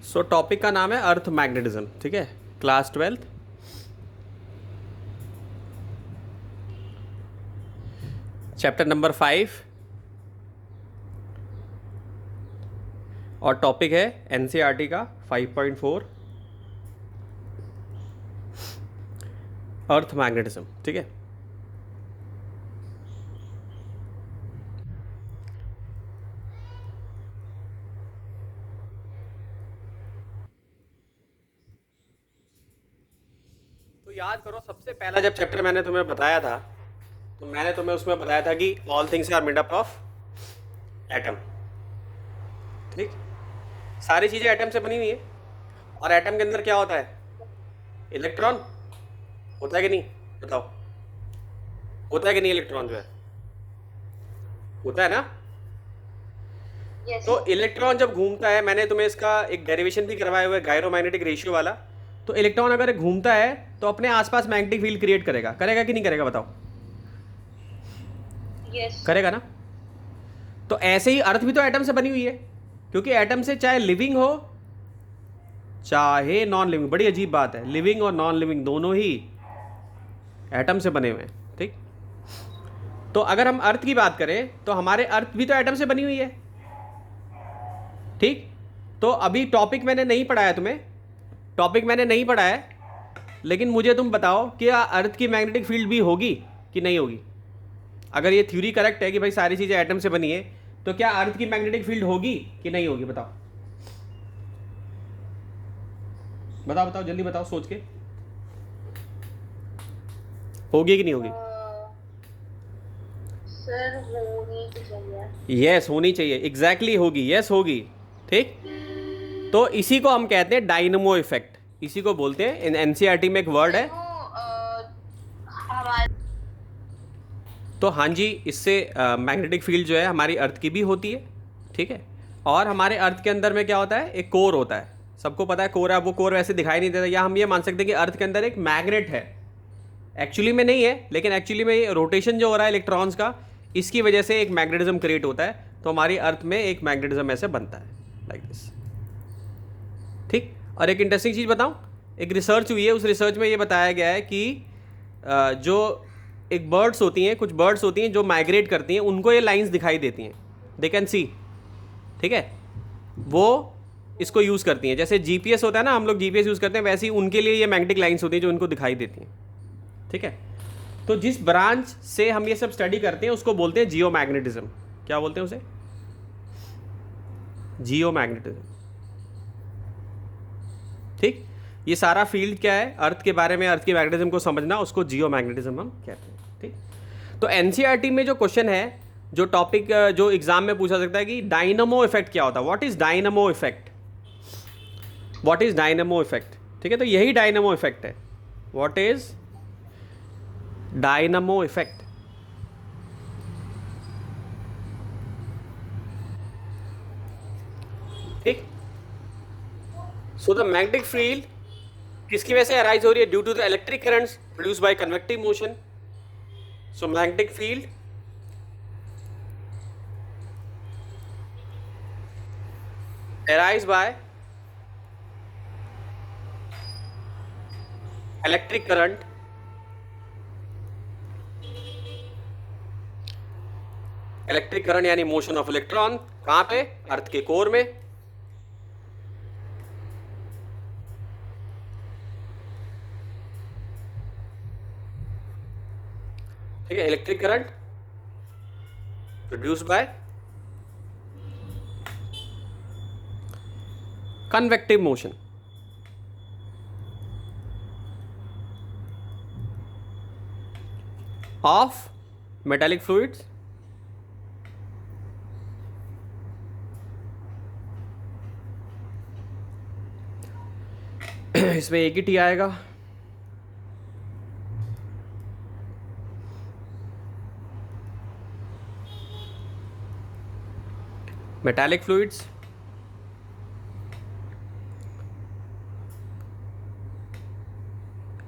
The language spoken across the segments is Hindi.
सो टॉपिक का नाम है अर्थ मैग्नेटिज्म, ठीक है, क्लास 12th, चैप्टर नंबर 5, और टॉपिक है एनसीईआरटी का 5.4 अर्थ मैग्नेटिज्म, ठीक है। तो याद करो, सबसे पहला जब चैप्टर मैंने तुम्हें बताया था तो मैंने तुम्हें उसमें बताया था कि all things are made up of atom, ठीक। सारी चीज़ें एटम से बनी हुई है, और एटम के अंदर क्या होता है? इलेक्ट्रॉन होता है कि नहीं? बताओ, होता है कि नहीं? इलेक्ट्रॉन जो है होता है ना। Yes. तो इलेक्ट्रॉन जब घूमता है, मैंने तुम्हें इसका एक डेरिवेशन भी करवाया हुआ है, गायरोमैग्नेटिक रेशियो वाला। तो इलेक्ट्रॉन अगर घूमता है तो अपने आसपास मैग्नेटिक फील्ड क्रिएट करेगा, करेगा कि नहीं करेगा? बताओ। Yes. करेगा ना। तो ऐसे ही अर्थ भी तो एटम से बनी हुई है, क्योंकि एटम से चाहे लिविंग हो चाहे नॉन लिविंग, बड़ी अजीब बात है, लिविंग और नॉन लिविंग दोनों ही एटम से बने हुए हैं, ठीक। तो अगर हम अर्थ की बात करें तो हमारे अर्थ भी तो एटम से बनी हुई है, ठीक। तो अभी टॉपिक मैंने नहीं पढ़ाया तुम्हें, टॉपिक मैंने नहीं पढ़ाया, लेकिन मुझे तुम बताओ कि अर्थ की मैग्नेटिक फील्ड भी होगी कि नहीं होगी? अगर ये थ्योरी करेक्ट है कि भाई सारी चीज़ें एटम से बनी है, तो क्या अर्थ की मैग्नेटिक फील्ड होगी कि नहीं होगी? बताओ बताओ बताओ, जल्दी बताओ, सोच के। होगी कि नहीं होगी? सर होनी तो चाहिए। यस, होनी चाहिए, एग्जैक्टली होगी, यस होगी, ठीक। तो इसी को हम कहते हैं डायनमो इफेक्ट, इसी को बोलते हैं, इन एनसीईआरटी में एक वर्ड है। हमारे तो हाँ जी, इससे मैग्नेटिक फील्ड जो है हमारी अर्थ की भी होती है, ठीक है। और हमारे अर्थ के अंदर में क्या होता है? एक कोर होता है, सबको पता है कोर है। वो कोर वैसे दिखाई नहीं देता, या हम ये मान सकते हैं कि अर्थ के अंदर एक मैग्नेट है, एक्चुअली में नहीं है, लेकिन एक्चुअली में ये रोटेशन जो हो रहा है इलेक्ट्रॉन्स का, इसकी वजह से एक मैग्नेटिज्म क्रिएट होता है। तो हमारी अर्थ में एक मैग्नेटिज्म ऐसे बनता है, लाइक दिस, ठीक। और एक इंटरेस्टिंग चीज़ बताऊं, एक रिसर्च हुई है, उस रिसर्च में ये बताया गया है कि जो एक बर्ड्स होती हैं, कुछ बर्ड्स होती हैं जो माइग्रेट करती हैं, उनको ये लाइंस दिखाई देती हैं, दे कैन सी, ठीक है। वो इसको यूज़ करती हैं, जैसे जीपीएस होता है ना, हम लोग जीपीएस यूज़ करते हैं, वैसे ही उनके लिए ये मैग्नेटिक लाइंस होती हैं जो उनको दिखाई देती हैं, ठीक है। तो जिस ब्रांच से हम ये सब स्टडी करते हैं उसको बोलते हैं जियो मैग्नेटिज्म। क्या बोलते हैं उसे? जियो मैग्नेटिज्म, ठीक। ये सारा फील्ड क्या है अर्थ के बारे में, अर्थ की मैग्नेटिज्म को समझना, उसको जियो मैग्नेटिज्म हम कहते हैं, ठीक। तो एनसीईआरटी में जो क्वेश्चन है, जो टॉपिक जो एग्जाम में पूछा सकता है कि डायनमो इफेक्ट क्या होता है, what is dynamo effect, what is dynamo effect, ठीक है। तो यही डायनमो इफेक्ट है, व्हाट इज डायनमो इफेक्ट, ठीक। सो द मैग्नेटिक फील्ड किसकी वजह से अराइज हो रही है? Due to the electric currents produce by convective motion. So magnetic field arise by electric current यानी मोशन ऑफ इलेक्ट्रॉन, कहां पे? अर्थ के कोर में, ठीक है। Electric current produce by convective motion, of metallic fluids इसमें एक ही टी आएगा, मेटालिक फ्लूइड्स,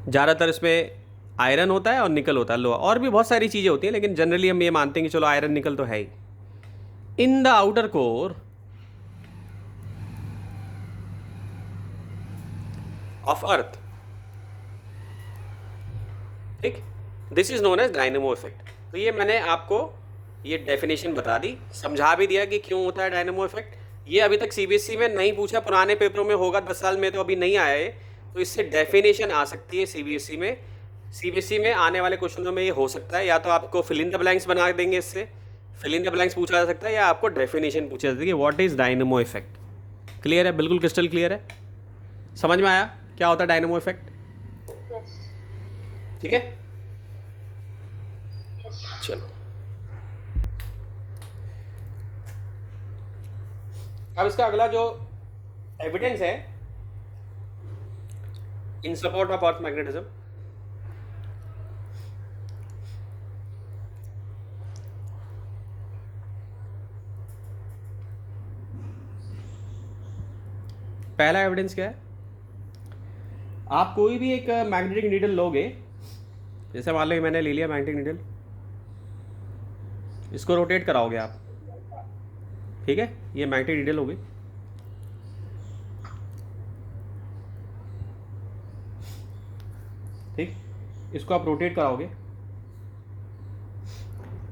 ज़्यादातर इसमें आयरन होता है और निकल होता है, लोहा, और भी बहुत सारी चीज़ें होती हैं, लेकिन जनरली हम ये मानते हैं कि चलो आयरन निकल तो है ही। In the outer core of earth, ठीक, this is known as dynamo effect. तो ये मैंने आपको ये डेफिनेशन बता दी, समझा भी दिया कि क्यों होता है डायनेमो इफेक्ट। ये अभी तक सीबीएसई में नहीं पूछा, पुराने पेपरों में होगा, 10 साल में तो अभी नहीं आया है, तो इससे डेफिनेशन आ सकती है सीबीएसई में। सीबीएसई में आने वाले क्वेश्चनों में ये हो सकता है, या तो आपको फिल इन द ब्लैंक्स बना देंगे, इससे फिल इन द ब्लैंक्स पूछा जा सकता है, या आपको डेफिनेशन पूछा जा सकता है कि what is dynamo effect. Clear है? बिल्कुल क्रिस्टल क्लियर है? समझ में आया क्या होता है डायनेमो इफेक्ट? Yes. ठीक है, Yes. चलो अब इसका अगला जो एविडेंस है इन सपोर्ट ऑफ अर्थ मैग्नेटिज्म, पहला एविडेंस क्या है? आप कोई भी एक मैग्नेटिक नीडल लोगे, जैसे मान लो मैंने ले लिया मैग्नेटिक नीडल, इसको रोटेट कराओगे आप, ठीक है, ये मैग्नेटिक नीडल होगी, ठीक, इसको आप रोटेट कराओगे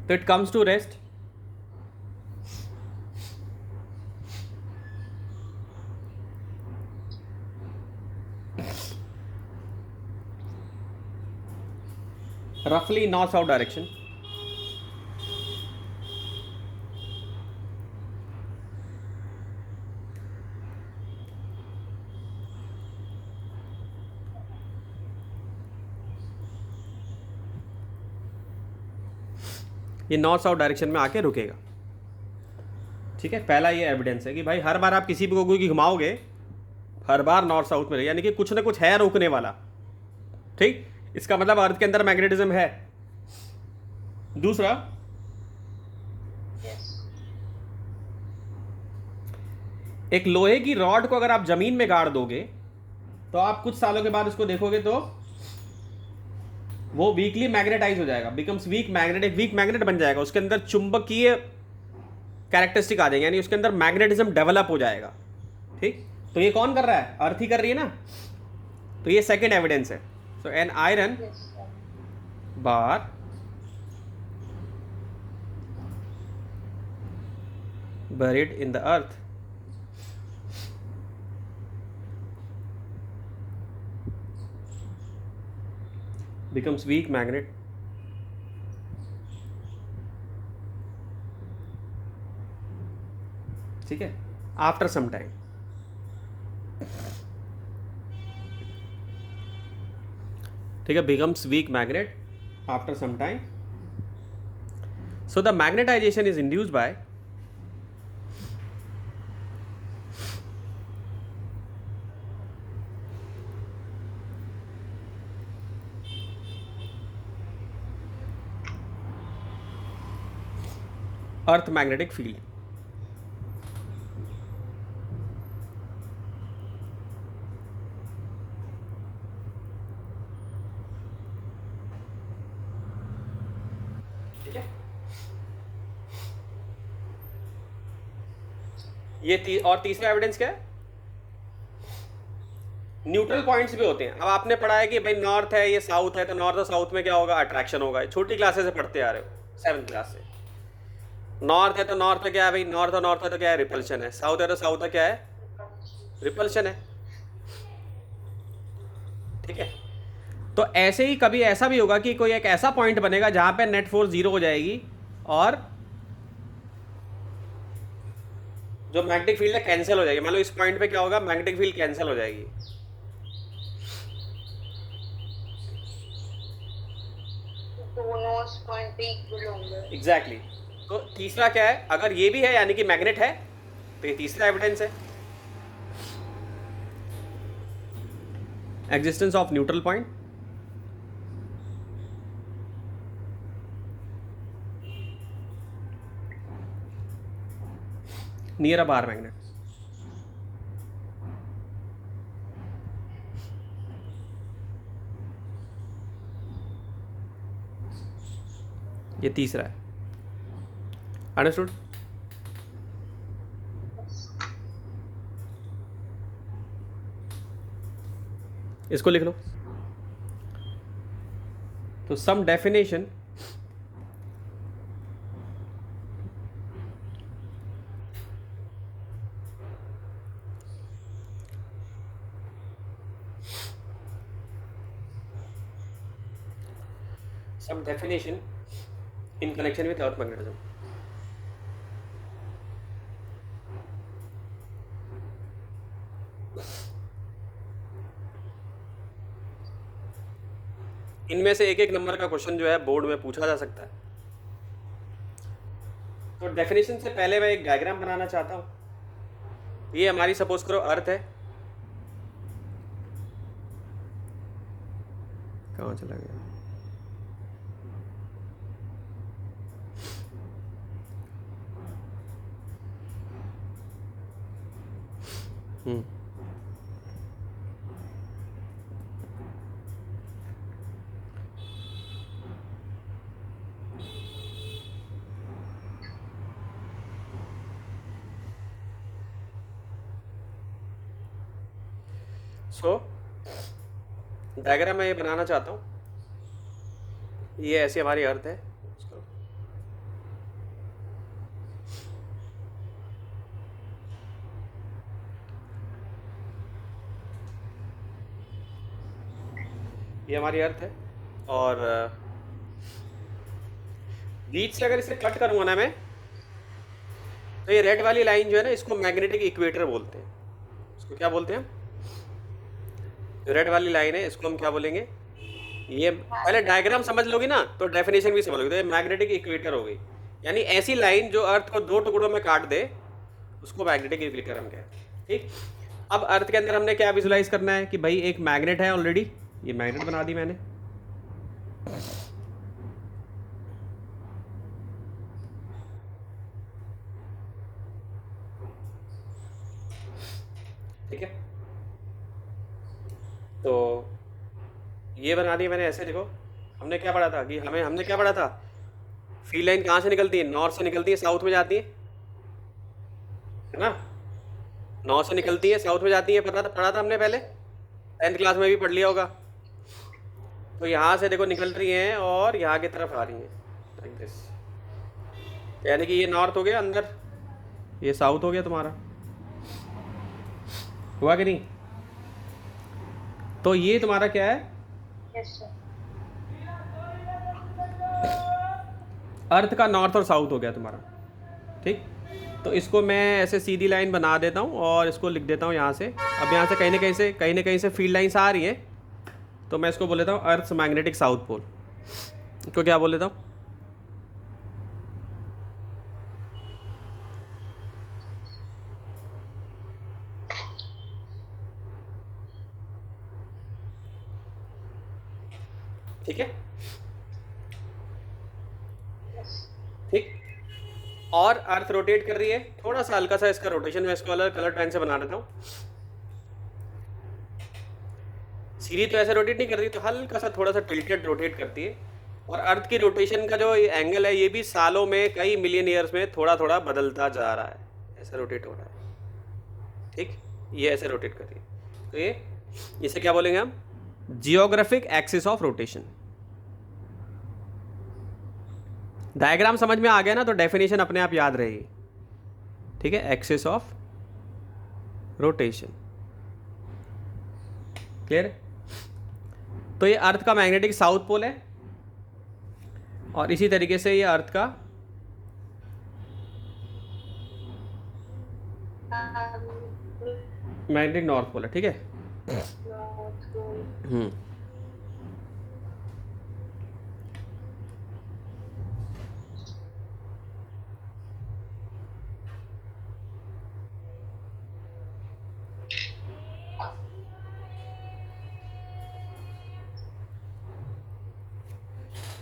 तो it comes to rest roughly north south direction, ये नॉर्थ साउथ डायरेक्शन में आके रुकेगा, ठीक है। पहला ये एविडेंस है कि भाई हर बार आप किसी भी को घुमाओगे हर बार नॉर्थ साउथ में, यानी कि कुछ ना कुछ है रोकने वाला, ठीक, इसका मतलब अर्थ के अंदर मैग्नेटिज्म है। दूसरा, Yes. एक लोहे की रॉड को अगर आप जमीन में गाड़ दोगे तो आप कुछ सालों के बाद उसको देखोगे तो वो वीकली मैग्नेटाइज हो जाएगा, बिकम्स वीक मैग्नेट, एक वीक मैग्नेट बन जाएगा, उसके अंदर चुंबकीय कैरेक्टरिस्टिक आ जाएंगे, यानी उसके अंदर मैग्नेटिज्म डेवलप हो जाएगा, ठीक। तो ये कौन कर रहा है? अर्थ ही कर रही है ना, तो ये सेकंड एविडेंस है। So an iron Yes. Sir. Bar buried in the earth becomes weak magnet ठीक है, आफ्टर सम टाइम, ठीक है, becomes weak magnet after some time. So the magnetization is induced by earth magnetic field. ठीक है, ये और तीसरा एविडेंस क्या है? न्यूट्रल पॉइंट्स भी होते हैं। अब आपने पढ़ा है कि भाई नॉर्थ है, ये साउथ है, तो नॉर्थ और साउथ में क्या होगा? अट्रैक्शन होगा। छोटी क्लासेस से पढ़ते आ रहे हो, 7th क्लास से। नॉर्थ है तो नॉर्थ में क्या है भाई? नॉर्थ और नॉर्थ है तो क्या है? रिपल्शन है। साउथ है तो साउथ है क्या है? रिपल्शन है, ठीक है। तो ऐसे ही कभी ऐसा भी होगा कि कोई एक ऐसा पॉइंट बनेगा जहां पे नेट फोर्स 0 हो जाएगी और जो मैग्नेटिक फील्ड है कैंसिल हो जाएगी। मान लो इस पॉइंट पे क्या होगा? मैग्नेटिक फील्ड कैंसिल हो जाएगी। दोनों उस पॉइंट पे इक्वल होंगे। एग्जैक्टली। तो तीसरा क्या है? अगर ये भी है यानी कि मैग्नेट है, तो ये तीसरा एविडेंस है, existence of neutral point. Near a bar magnet. ये तीसरा है। अंडरस्टूड? इसको लिख लो। तो सम definition in connection with earth magnetism. इनमें से एक एक नंबर का क्वेश्चन जो है बोर्ड में पूछा जा सकता है। तो डेफिनेशन से पहले मैं एक डायग्राम बनाना चाहता हूँ। ये हमारी सपोज करो अर्थ है। कहाँ चला गया? सो डायग्राम मैं ये बनाना चाहता हूँ। ये ऐसी हमारी अर्थ है। ये हमारी अर्थ है और बीच से अगर इसे कट करूँगा ना मैं, तो ये रेड वाली लाइन जो है ना, इसको मैग्नेटिक इक्वेटर बोलते हैं। इसको क्या बोलते हैं? रेड वाली लाइन है, इसको हम क्या बोलेंगे? ये पहले डायग्राम समझ लोगी ना तो डेफिनेशन भी समझ लोगी। तो ये मैग्नेटिक इक्वेटर हो गई, यानी ऐसी लाइन जो अर्थ को दो टुकड़ों में काट दे उसको मैग्नेटिक इक्वेटर हम कहते हैं। ठीक, अब अर्थ के अंदर हमने क्या विजुलाइज करना है कि भाई एक मैग्नेट है ऑलरेडी। ये मैग्नेट बना दी मैंने। ठीक है, तो ये बना दी मैंने ऐसे। देखो हमने क्या पढ़ा था कि हमने क्या पढ़ा था? फील्ड लाइन कहाँ से निकलती है? नॉर्थ से निकलती है, साउथ में जाती है ना? नॉर्थ से निकलती है, साउथ में जाती है। पढ़ा था हमने पहले, 10th क्लास में भी पढ़ लिया होगा। तो यहाँ से देखो निकल रही हैं और यहाँ की तरफ आ रही हैं लाइक दिस, यानी कि ये नॉर्थ हो गया अंदर, ये साउथ हो गया तुम्हारा। हुआ कि नहीं? तो ये तुम्हारा क्या है? Yes sir. अर्थ का नॉर्थ और साउथ हो गया तुम्हारा। ठीक, तो इसको मैं ऐसे सीधी लाइन बना देता हूँ और इसको लिख देता हूँ यहाँ से। अब यहाँ से कहीं ना कहीं से फील्ड लाइन्स आ रही है, तो मैं इसको बोल देता हूँ अर्थ मैग्नेटिक साउथ पोल। इसको क्या बोल देता हूँ? ठीक है, ठीक। और अर्थ रोटेट कर रही है, थोड़ा सा हल्का सा इसका रोटेशन मैं इसको कलर पेन से बना देता हूँ। सीधी तो ऐसे रोटेट नहीं कर रही, तो हल्का सा थोड़ा सा टिल्टेड रोटेट करती है। और अर्थ की रोटेशन का जो एंगल है ये भी सालों में, कई मिलियन ईयर्स में थोड़ा थोड़ा बदलता जा रहा है। ऐसा रोटेट हो रहा है। ठीक, ये ऐसे रोटेट कर रही है। तो ये इसे क्या बोलेंगे हम? Geographic axis of rotation. Diagram समझ में आ गया ना, तो डेफिनेशन अपने आप याद रहेगी। ठीक है, एक्सिस ऑफ रोटेशन। क्लियर है? तो ये अर्थ का मैग्नेटिक साउथ पोल है और इसी तरीके से ये अर्थ का मैग्नेटिक नॉर्थ पोल है। ठीक है,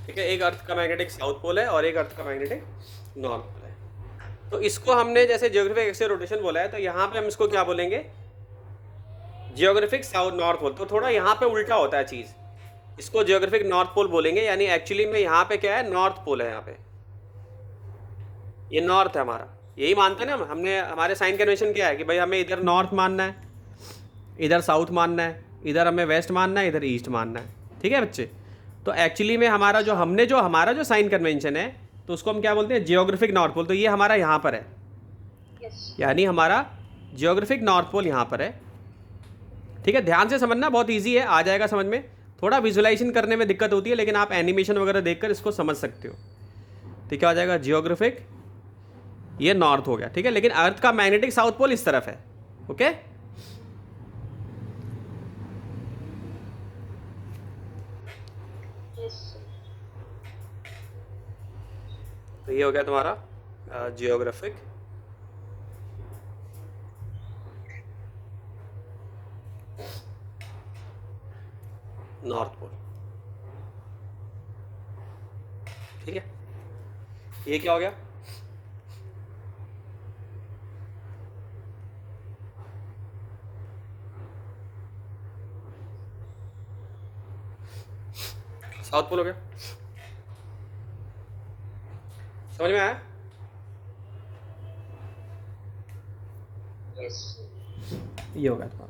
ठीक है। एक अर्थ का मैग्नेटिक साउथ पोल है और एक अर्थ का मैग्नेटिक नॉर्थ पोल है। तो इसको हमने जैसे जियोग्राफिक एक्सिस रोटेशन बोला है, तो यहाँ पे हम इसको क्या बोलेंगे? Geographic south north pole. तो थोड़ा यहाँ पे उल्टा होता है चीज़, इसको जियोग्राफिक नॉर्थ पोल बोलेंगे, यानी एक्चुअली में यहाँ पे क्या है? नॉर्थ पोल है। यहाँ पे ये नॉर्थ है हमारा, यही मानते हैं ना हमने। हमारे साइन कन्वेंशन क्या है कि भाई हमें इधर नॉर्थ मानना है, इधर साउथ मानना है। इधर हमें वेस्ट मानना है, इधर ईस्ट मानना है। ठीक है बच्चे, तो एक्चुअली में हमारा जो साइन कन्वेंशन है तो उसको हम क्या बोलते हैं, जियोग्राफिक नॉर्थ पोल। तो ये हमारा यहाँ पर है, यस यानी हमारा जियोग्राफिक नॉर्थ पोल यहाँ पर है। ठीक है, ध्यान से समझना, बहुत इजी है, आ जाएगा समझ में। थोड़ा विजुलाइजेशन करने में दिक्कत होती है, लेकिन आप एनिमेशन वगैरह देखकर इसको समझ सकते हो। तो क्या हो जाएगा, जियोग्राफिक, ये नॉर्थ हो गया। ठीक है, लेकिन अर्थ का मैग्नेटिक साउथ पोल इस तरफ है। ओके, यस तो ये हो गया तुम्हारा जियोग्राफिक नॉर्थ पोल। ठीक है, ये क्या हो गया, साउथ पोल हो गया। समझ में आया? यस ये हो गया तुम्हारा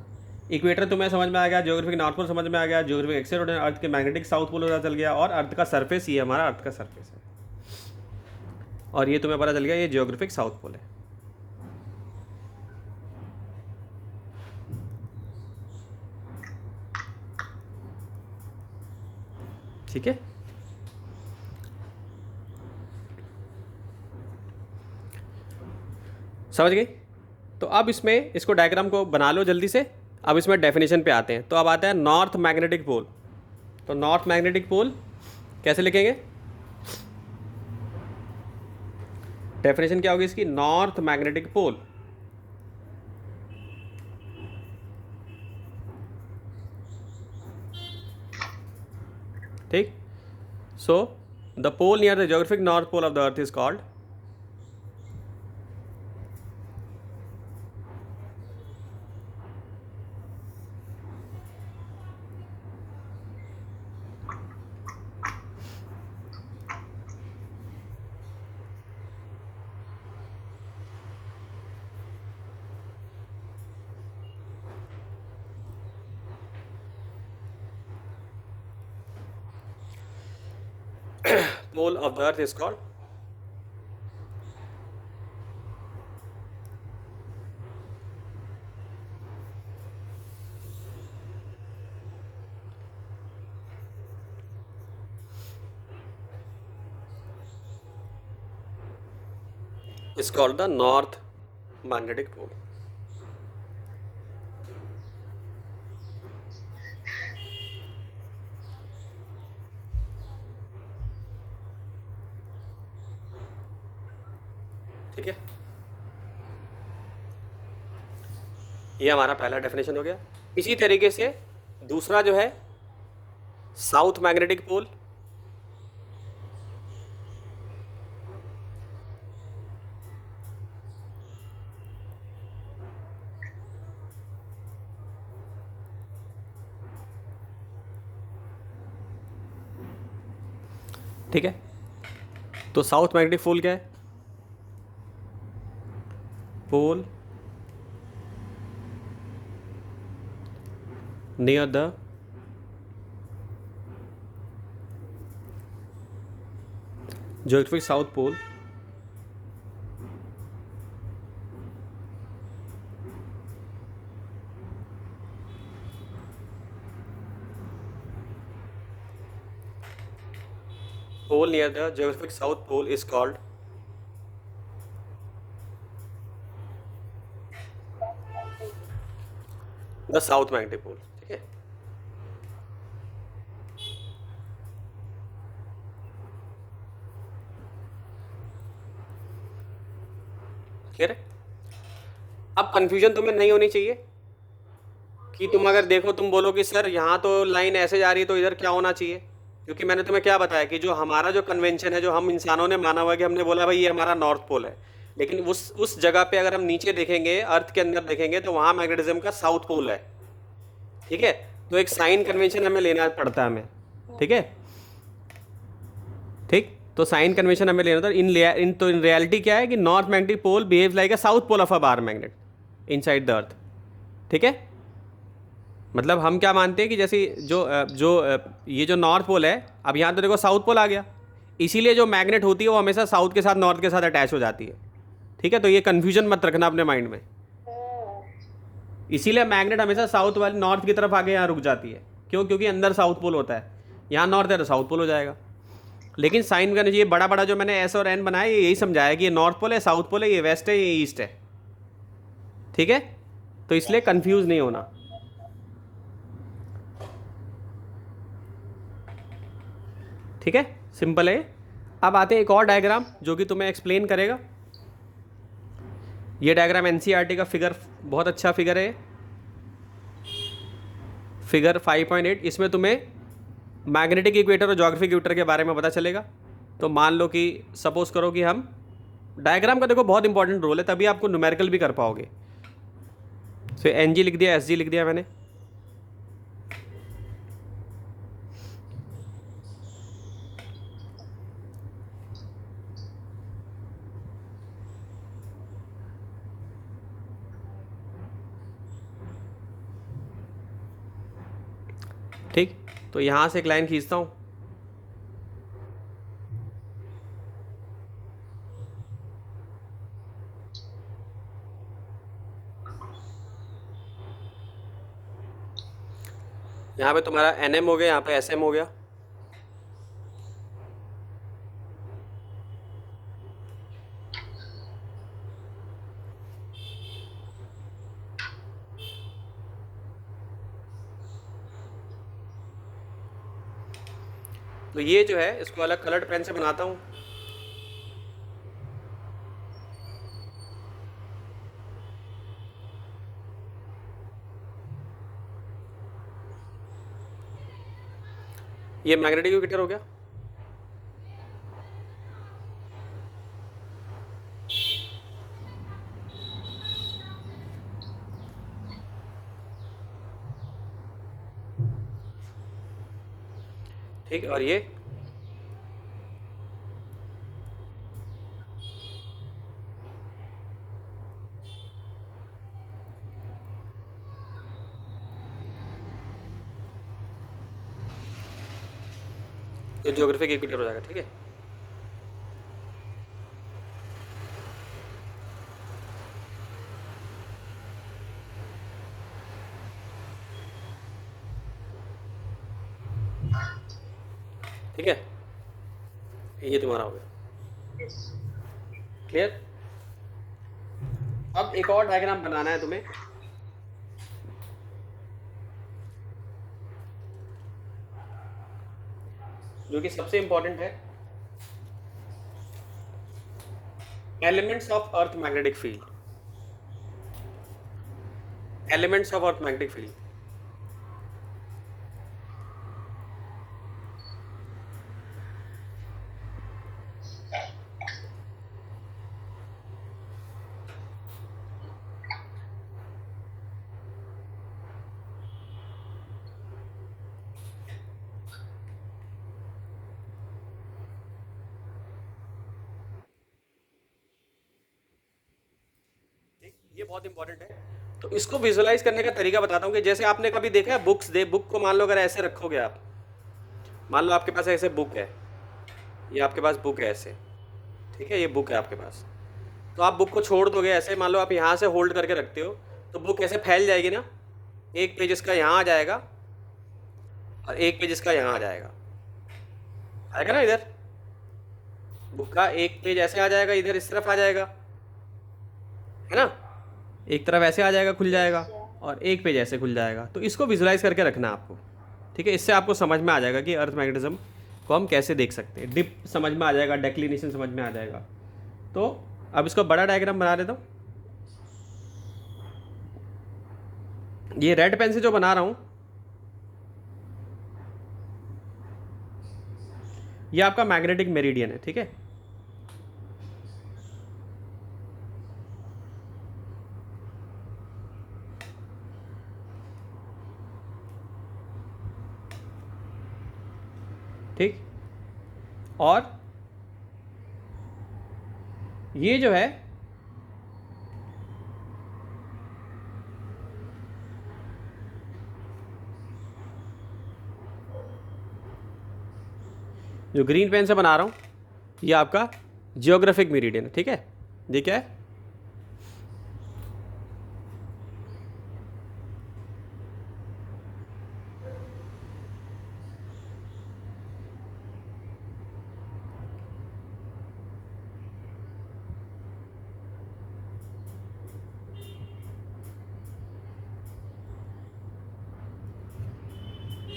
इक्वेटर, तुम्हें समझ में आ गया, ज्योग्राफिक नॉर्थ पोल समझ में आ गया, ज्योग्राफिक एक्सेल, अर्थ के मैग्नेटिक साउथ पोल पता चल गया, और अर्थ का सरफेस, ये हमारा अर्थ का सरफेस है, और ये तुम्हें पता चल गया ये ज्योग्राफिक साउथ पोल है। ठीक है, समझ गई? तो अब इसमें इसको डायग्राम को बना लो जल्दी से। अब इसमें डेफिनेशन पे आते हैं। तो अब आता है नॉर्थ मैग्नेटिक पोल। तो नॉर्थ मैग्नेटिक पोल कैसे लिखेंगे, डेफिनेशन क्या होगी इसकी, नॉर्थ मैग्नेटिक पोल ठीक। So the pole near the geographic north pole of the earth is called, pole of the earth is called the north magnetic pole। ठीक है, ये हमारा पहला डेफिनेशन हो गया। इसी तरीके से दूसरा जो है साउथ मैग्नेटिक पोल, ठीक है। तो साउथ मैग्नेटिक पोल क्या है, pole near the geographic south pole pole near the geographic south pole is called the south magnetic pole। ठीक है, क्लियर है? अब कंफ्यूजन तुम्हें नहीं होनी चाहिए कि तुम अगर देखो, तुम बोलो कि सर यहाँ तो लाइन ऐसे जा रही है तो इधर क्या होना चाहिए, क्योंकि मैंने तुम्हें क्या बताया कि जो हमारा जो कन्वेंशन है, जो हम इंसानों ने माना हुआ है कि हमने बोला भाई ये हमारा नॉर्थ पोल है, लेकिन उस जगह पे अगर हम नीचे देखेंगे, अर्थ के अंदर देखेंगे, तो वहाँ मैग्नेटिज्म का साउथ पोल है। ठीक है, तो एक साइन कन्वेंशन हमें लेना पड़ता है हमें। ठीक है, ठीक, तो साइन कन्वेंशन हमें लेना था। इन रियलिटी क्या है कि north magnetic pole behaves like a south pole of a bar magnet inside the earth. ठीक है, मतलब हम क्या मानते हैं कि जैसे ये जो नॉर्थ पोल है, अब यहाँ तो देखो साउथ पोल आ गया, इसीलिए जो मैग्नेट होती है वो हमेशा साउथ के साथ नॉर्थ के साथ अटैच हो जाती है। ठीक है, तो ये कन्फ्यूजन मत रखना अपने माइंड में। ओ, इसीलिए मैग्नेट हमेशा साउथ वाली नॉर्थ की तरफ आके यहाँ रुक जाती है। क्यों? क्योंकि अंदर साउथ पोल होता है, यहाँ नॉर्थ है तो साउथ पोल हो जाएगा। लेकिन साइन करना चाहिए बड़ा बड़ा जो मैंने एस और एन बनाया, ये यही समझाया कि ये नॉर्थ पोल है, साउथ पोल है, ये वेस्ट है, ये ईस्ट है। ठीक है, तो इसलिए कंफ्यूज नहीं होना। ठीक है, सिंपल है। अब आते हैं एक और डायग्राम जो कि तुम्हें एक्सप्लेन करेगा। ये डायग्राम एनसीईआरटी का फिगर, बहुत अच्छा फिगर है, फिगर 5.8। इसमें तुम्हें मैग्नेटिक इक्वेटर और ज्योग्राफिक इक्वेटर के बारे में पता चलेगा। तो मान लो कि सपोज करो कि हम डायग्राम का देखो बहुत इंपॉर्टेंट रोल है, तभी आपको न्यूमेरिकल भी कर पाओगे। तो एन जी लिख दिया, एस जी लिख दिया मैंने। ठीक, तो यहाँ से एक लाइन खींचता हूँ। यहाँ पे तुम्हारा एन एम हो गया, यहाँ पे एस एम हो गया। तो ये जो है इसको अलग कलर्ड पेन से बनाता हूँ। ये मैग्नेटिक इक्वेटर हो गया। ठीक, और ये ज्योग्राफिक इक्वेटर हो जाएगा। ठीक है, ठीक है, ये तुम्हारा हो गया। क्लियर? अब एक और डायग्राम बनाना है तुम्हें, जो कि सबसे इंपॉर्टेंट है, elements of earth magnetic field. Elements of earth magnetic field. ये बहुत इंपॉर्टेंट है। तो इसको विजुअलाइज करने का तरीका बताता हूँ कि जैसे आपने कभी देखा है बुक्स दे, बुक को मान लो अगर ऐसे रखोगे आप, मान लो आपके पास ऐसे बुक है, ये आपके पास बुक है ऐसे, ठीक है, ये बुक है आपके पास। तो आप बुक को छोड़ दोगे ऐसे, मान लो आप यहाँ से होल्ड करके रखते हो, तो बुक ऐसे फैल जाएगी ना, एक पेज इसका यहाँ आ जाएगा और एक पेज इसका यहाँ आ जाएगा, आएगा ना इधर, बुक का एक पेज ऐसे आ जाएगा, इधर इस तरफ आ जाएगा, है ना, एक तरफ ऐसे आ जाएगा, खुल जाएगा, और एक पेज ऐसे खुल जाएगा। तो इसको विजुलाइज करके रखना आपको। ठीक है, इससे आपको समझ में आ जाएगा कि अर्थ मैग्नेटिज्म को हम कैसे देख सकते हैं। डिप समझ में आ जाएगा, डेक्लिनेशन समझ में आ जाएगा। तो अब इसको बड़ा डायग्राम बना देता हूँ। ये रेड पेन से जो बना रहा हूँ, ये आपका मैग्नेटिक मेरिडियन है। ठीक है, ठीक, और ये जो है जो ग्रीन पेन से बना रहा हूँ ये आपका जियोग्राफिक मेरिडियन है, ठीक है। ये क्या है?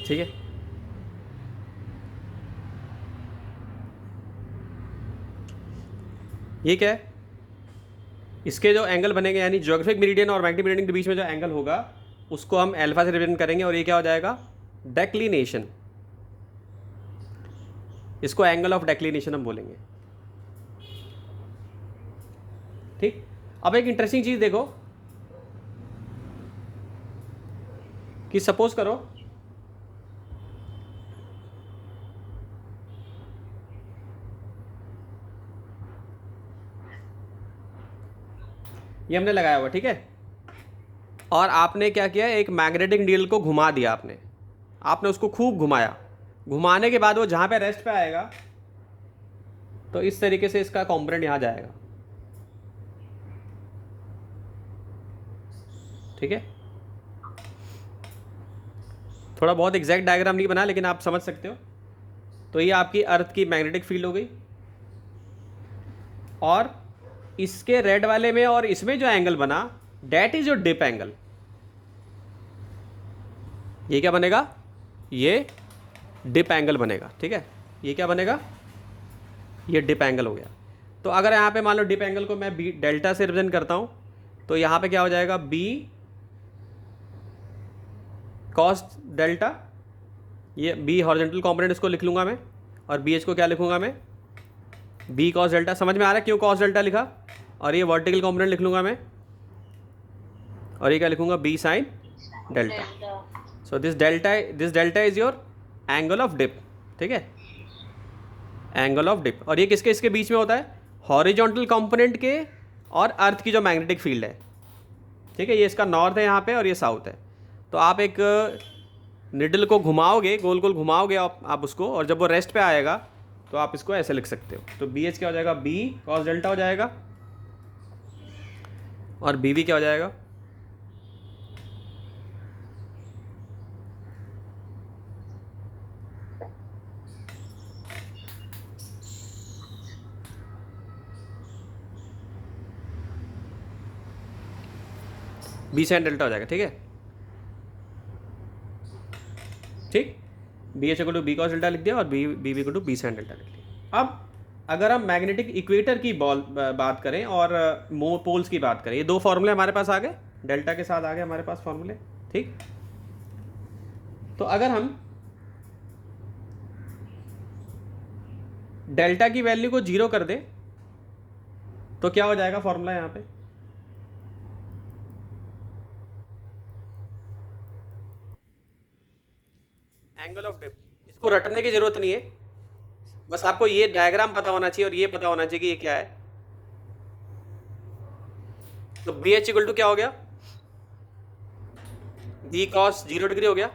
ठीक है, ये क्या है? इसके जो एंगल बनेंगे यानी ज्योग्राफिक मेरिडियन और मैग्नेटिक मेरिडियन के बीच में जो एंगल होगा उसको हम अल्फा से रिप्रेजेंट करेंगे और ये क्या हो जाएगा? डेक्लिनेशन। इसको एंगल ऑफ डेक्लिनेशन हम बोलेंगे, ठीक। अब एक इंटरेस्टिंग चीज देखो कि सपोज करो ये हमने लगाया हुआ, ठीक है, और आपने क्या किया, एक मैग्नेटिक नीडल को घुमा दिया आपने उसको खूब घुमाया। घुमाने के बाद वो जहाँ पे रेस्ट पे आएगा तो इस तरीके से इसका कॉम्पोनेंट यहाँ जाएगा, ठीक है। थोड़ा बहुत एग्जैक्ट डायग्राम नहीं बना लेकिन आप समझ सकते हो। तो ये आपकी अर्थ की मैग्नेटिक फील्ड हो गई, और इसके रेड वाले में और इसमें जो एंगल बना that is your dip angle. ये क्या बनेगा? ये डिप एंगल बनेगा, ठीक है। ये क्या बनेगा? ये डिप एंगल हो गया। तो अगर यहाँ पे मान लो डिप एंगल को मैं बी डेल्टा से रिप्रेजेंट करता हूँ तो यहाँ पे क्या हो जाएगा? बी कॉस डेल्टा, ये बी हॉरिजॉन्टल कंपोनेंट इसको लिख लूँगा मैं, और बी एच को क्या लिखूँगा मैं? B cos delta. समझ में आ रहा है क्यों कॉस डेल्टा लिखा? और ये वर्टिकल कंपोनेंट लिख लूँगा मैं, और ये क्या लिखूँगा? B sine delta. So this delta is your angle of dip, ठीक है, एंगल ऑफ डिप। और ये किसके इसके बीच में होता है? हॉरिजॉन्टल कंपोनेंट के और अर्थ की जो मैग्नेटिक फील्ड है, ठीक है। ये इसका नॉर्थ है यहाँ पे और ये साउथ है। तो आप एक निडल को घुमाओगे, गोल गोल घुमाओगे आप उसको, और जब वो रेस्ट पे आएगा तो आप इसको ऐसे लिख सकते हो। तो बी एच क्या हो जाएगा? बी कॉस डेल्टा हो जाएगा, और बी वी क्या हो जाएगा? बी साइन डेल्टा हो जाएगा, ठीक है, ठीक। B H equal to B cos delta लिख दिया और B B equal to B sine delta लिख दिया। अब अगर हम मैग्नेटिक इक्वेटर की बात करें और पोल्स की बात करें, ये दो फॉर्मूले हमारे पास आ गए, डेल्टा के साथ आ गए हमारे पास फॉर्मूले, ठीक। तो अगर हम डेल्टा की वैल्यू को 0 कर दें तो क्या हो जाएगा फॉर्मूला यहाँ पे? Angle of dip. इसको रटने की जरूरत नहीं है, बस आपको ये डायग्राम पता होना चाहिए और ये पता होना चाहिए कि ये क्या है। तो बी एच इक्वल टू क्या हो गया? बी कॉस 0 डिग्री हो गया।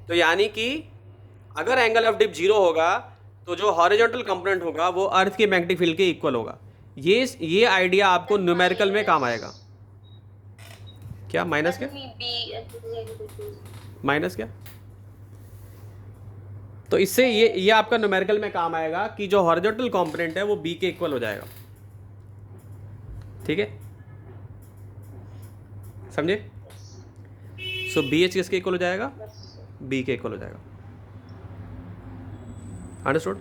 तो यानी कि अगर एंगल ऑफ डिप 0 होगा तो जो हॉरिजॉन्टल कंपोनेंट होगा वो अर्थ की मैग्नेटिक फील्ड के इक्वल होगा। ये आइडिया आपको न्यूमेरिकल में काम आएगा। क्या माइनस? क्या माइनस? क्या? तो इससे ये आपका न्यूमेरिकल में काम आएगा कि जो हॉरिजॉन्टल कंपोनेंट है वो बी के इक्वल हो जाएगा, ठीक है, समझे? सो बी एच किसके इक्वल हो जाएगा? बी के इक्वल हो जाएगा। अंडरस्टूड?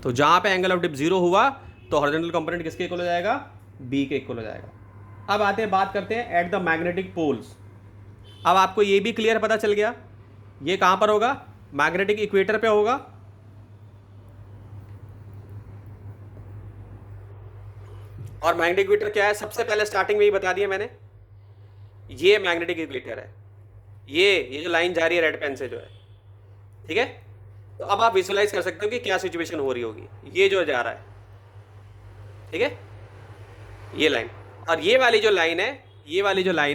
तो जहां पे एंगल ऑफ डिप 0 हुआ तो हॉरिजॉन्टल कंपोनेंट किसके इक्वल हो जाएगा? बी के इक्वल हो जाएगा। अब आते हैं, बात करते हैं एट द मैग्नेटिक पोल्स। अब आपको ये भी क्लियर पता चल गया ये कहां पर होगा? मैग्नेटिक इक्वेटर पे होगा। और मैग्नेटिक इक्वेटर क्या है? सबसे पहले स्टार्टिंग में ही बता दिया मैंने, ये मैग्नेटिक इक्वेटर है। ये जो लाइन जा रही है रेड पेन से जो है, ठीक है। तो अब आप विजुअलाइज कर सकते हो कि क्या सिचुएशन हो रही होगी। ये जो जा रहा है, ठीक है, ये लाइन, और ये वाली जो लाइन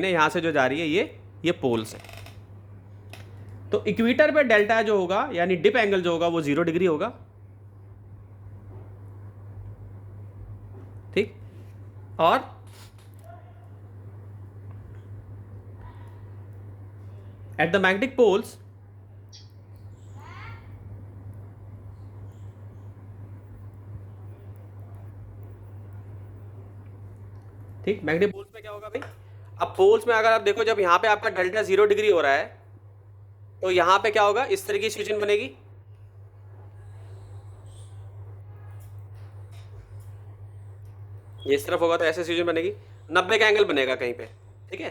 है, यहां से जो जा रही है, ये पोल्स है। तो इक्वेटर पे डेल्टा जो होगा यानी डिप एंगल जो होगा वो 0 डिग्री होगा, ठीक। और एट द मैग्नेटिक पोल्स ठीक, मैग्नेटिक पोल्स में क्या होगा भाई, अब पोल्स में अगर आप देखो जब यहाँ पे आपका डेल्टा 0 डिग्री हो रहा है तो यहाँ पे क्या होगा, इस तरह की सिचुएशन बनेगी, ये इस तरफ होगा तो ऐसे सिचुएशन बनेगी, 90 का एंगल बनेगा कहीं पे, ठीक है।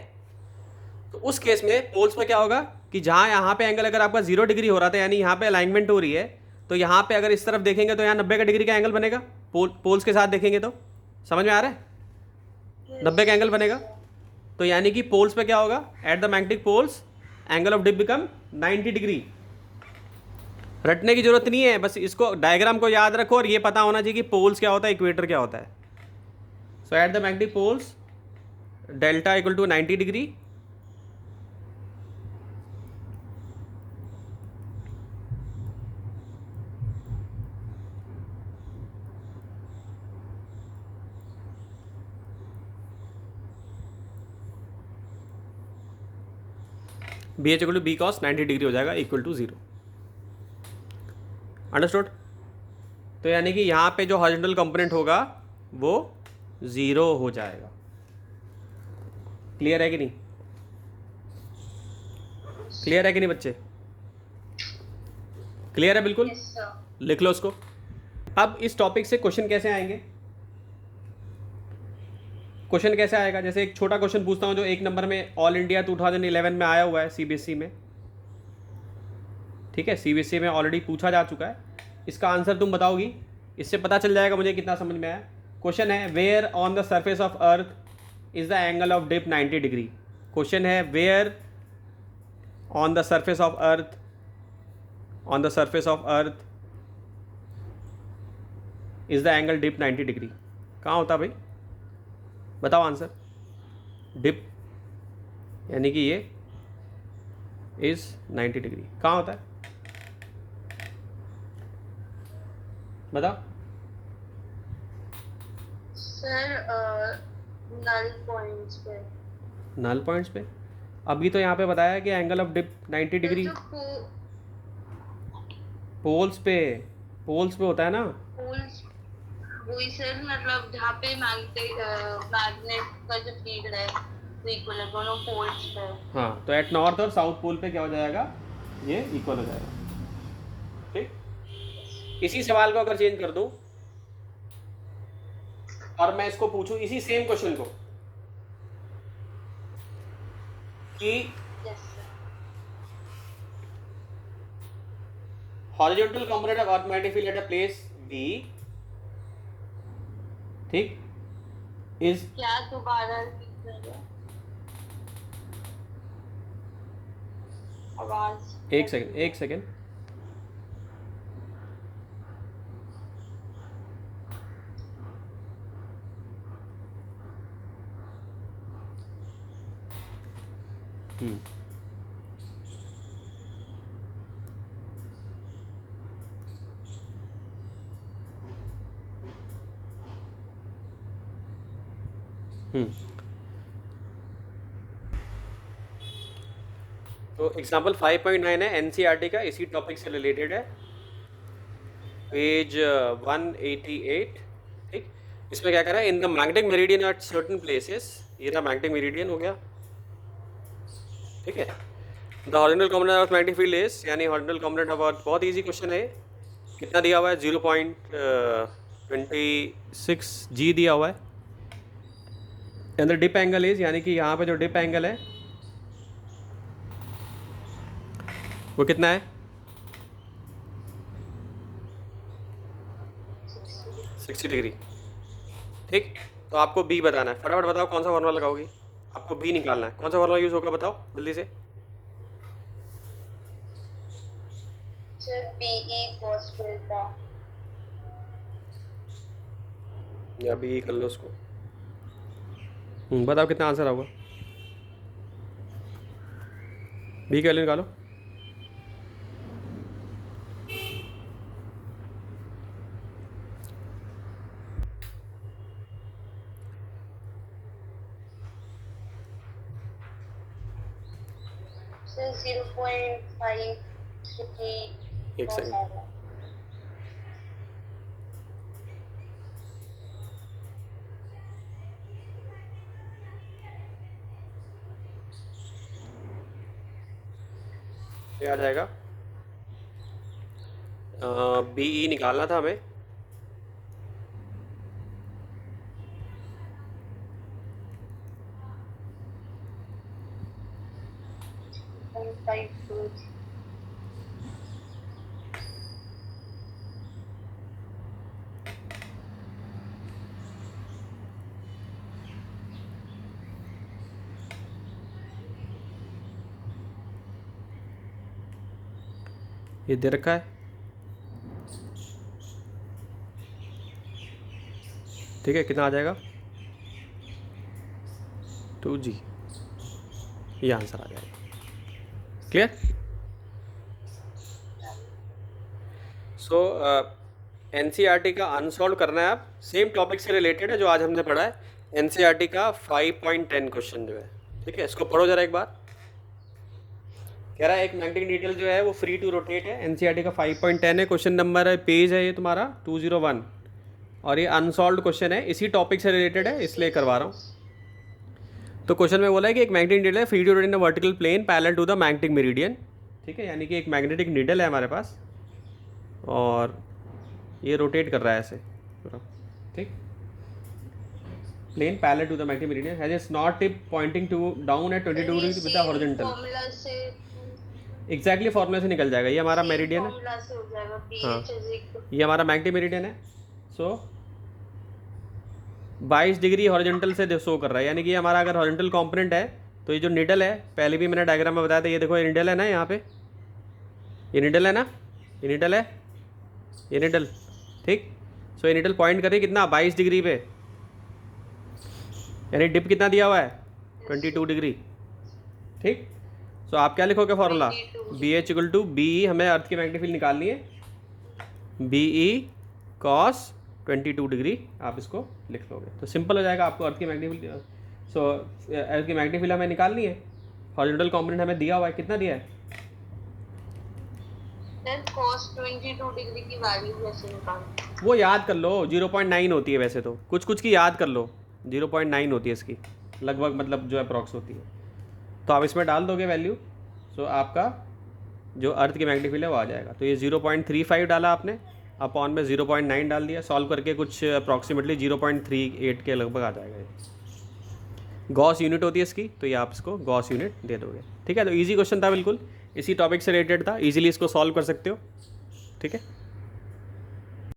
तो उस केस में पोल्स में क्या होगा कि जहाँ यहाँ पे एंगल अगर आपका 0 डिग्री हो रहा था यानी यहाँ पे अलाइनमेंट हो रही है, तो यहाँ पे अगर इस तरफ देखेंगे तो यहाँ 90 का डिग्री का एंगल बनेगा, पोल्स के साथ देखेंगे तो समझ में आ रहा है, 90 का एंगल बनेगा। तो यानी कि पोल्स पे क्या होगा, at the magnetic poles angle of dip become 90 degree. रटने की जरूरत नहीं है, बस इसको डायग्राम को याद रखो और ये पता होना चाहिए कि पोल्स क्या होता है, इक्वेटर क्या होता है। So at the magnetic poles delta equal to 90 degree B H equal to B cos 90 degree हो जाएगा इक्वल टू 0। अंडरस्टूड। तो यानी कि यहाँ पे जो हॉरिजॉन्टल कंपोनेंट होगा वो 0 हो जाएगा। क्लियर है कि नहीं, क्लियर है कि नहीं बच्चे, क्लियर है बिल्कुल। Yes sir. लिख लो उसको। अब इस टॉपिक से क्वेश्चन कैसे आएंगे, क्वेश्चन कैसे आएगा, जैसे एक छोटा क्वेश्चन पूछता हूँ जो 1 नंबर में ऑल इंडिया 2011 में आया हुआ है सीबीएसई में, ठीक है, सीबीएसई में ऑलरेडी पूछा जा चुका है, इसका आंसर तुम बताओगी, इससे पता चल जाएगा मुझे कितना समझ में आया। क्वेश्चन है where on the surface of earth is the angle of dip 90 degree. Question है where on the surface of earth, on the surface of earth is the angle dip 90 degree. कहाँ होता है भाई, बताओ आंसर। डिप यानी कि ये इज 90 डिग्री कहाँ होता है, बताओ। सर नल पॉइंट्स पे। नल पॉइंट्स पे, अभी तो यहाँ पे बताया कि एंगल ऑफ डिप 90 डिग्री जो पोल्स पे, पोल्स पे होता है ना। पोल्स वही सर, मतलब जहाँ पे मैग्नेट का जो फील्ड है वो इक्वल है दोनों पोल्स पे। हाँ, तो एट नॉर्थ और साउथ पोल पे क्या हो जाएगा, ये इक्वल हो जाएगा, ठीक। इसी सवाल को अगर चेंज कर दूं और मैं इसको पूछूं इसी सेम क्वेश्चन को कि yes sir. Horizontal component of earth magnetic field at a place B, ठीक, इज क्या दोबारा repeat करें? आवाज एक सेकंड, एक सेकंड। हम्म तो एग्जाम्पल 5.9 है एनसीईआरटी का, इसी टॉपिक से रिलेटेड है, पेज 188, ठीक। इसमें क्या करा है, in the magnetic meridian at certain places, ये था मैग्नेटिक मेरिडियन हो गया, ठीक है। The horizontal component of magnetic field is, यानी हॉरिजॉन्टल कंपोनेंट ऑफ अर्थ, बहुत इजी क्वेश्चन है, कितना दिया हुआ है 0.26 जी दिया हुआ है। अंदर डिप एंगल इज, यानी कि यहाँ पे जो डिप एंगल है वो कितना है, 60 डिग्री, ठीक। तो आपको बी बताना है, फटाफट बताओ कौन सा फॉर्मूला लगाओगी, आपको बी निकालना है, कौन सा फॉर्मूला यूज होगा बताओ जल्दी से। Sir B cos delta. या बी कर लो उसको। बताओ कितना आंसर होगा। बी की वैल्यू निकालो। सर 0.53 एक सेकंड। ये आ जाएगा। बी ई निकालना था हमें। ये दे रखा है, ठीक है। कितना आ जाएगा? 2G। ये आंसर आ जाएगा। क्लियर? सो एनसीईआरटी का अनसॉल्व करना है। आप सेम टॉपिक से रिलेटेड है जो आज हमने पढ़ा है। एनसीईआरटी का 5.10 क्वेश्चन जो है, ठीक है, इसको पढ़ो जरा एक बार। कह रहा है एक मैग्नेटिक नीडल जो है वो फ्री टू रोटेट है। एनसीईआरटी का 5.10 है, क्वेश्चन नंबर है, पेज है ये तुम्हारा 201, और ये अनसॉल्व क्वेश्चन है, इसी टॉपिक से रिलेटेड है, इसलिए करवा रहा हूँ। तो क्वेश्चन में बोला है कि एक मैग्नेटिक नीडल है free to rotate in vertical plane parallel to the magnetic meridian, ठीक है। यानी कि एक मैग्नेटिक नीडल है हमारे पास और ये रोटेट कर रहा है ऐसे पूरा, ठीक। Plane parallel to the magnetic meridian has a snot tip pointing to down at 22 degree with the horizontal. Formula से एग्जैक्टली फॉर्मूला से निकल जाएगा। ये हमारा मेरिडियन है, फॉर्मूला से हो जाएगा हाँ। BH is equal ये हमारा मैग्नेटिक मेरिडियन है। सो 22 डिग्री हॉरिजॉन्टल से शो कर रहा है, यानी कि हमारा अगर हॉरिजॉन्टल कंपोनेंट है तो ये जो निडल है, पहले भी मैंने डायग्राम में बताया था, ये देखो ये निडल है ना, यहाँ पे ये निडल है ना, ये निडल है, ये निडल, ठीक। सो ये निडल पॉइंट कर रही है कितना, 22 डिग्री पे, यानी डिप कितना दिया हुआ है, 22 डिग्री, ठीक। सो आप क्या लिखोगे formula, 22। BH equal to BE, हमें अर्थ की मैग्नेटिक फील्ड निकालनी है, BE cos 22 डिग्री, आप इसको लिख लोगे तो सिंपल हो जाएगा आपको अर्थ की मैग्नेटिक फील्ड। सो अर्थ की मैग्नेटिक फील्ड हमें निकालनी है, हॉरिजॉन्टल कंपोनेंट हमें दिया हुआ है, कितना दिया है, Then cos 22 डिग्री की वैल्यू कैसे निकालना? वो याद कर लो, 0.9 होती है वैसे तो, कुछ कुछ की याद कर लो, 0.9 होती है इसकी लगभग, मतलब जो अप्रॉक्स होती है, तो आप इसमें डाल दोगे वैल्यू। सो आपका जो अर्थ की मैग्नेटिक फील्ड है वो आ जाएगा। तो ये 0.35 डाला आपने, अपॉन में 0.9 डाल दिया, सॉल्व करके कुछ अप्रॉक्सीमेटली 0.38 के लगभग आ जाएगा। ये गॉस यूनिट होती है इसकी, तो ये आप इसको गॉस यूनिट दे दोगे, ठीक है। तो इजी क्वेश्चन था, बिल्कुल इसी टॉपिक से रिलेटेड था, इजीली इसको सॉल्व कर सकते हो, ठीक है।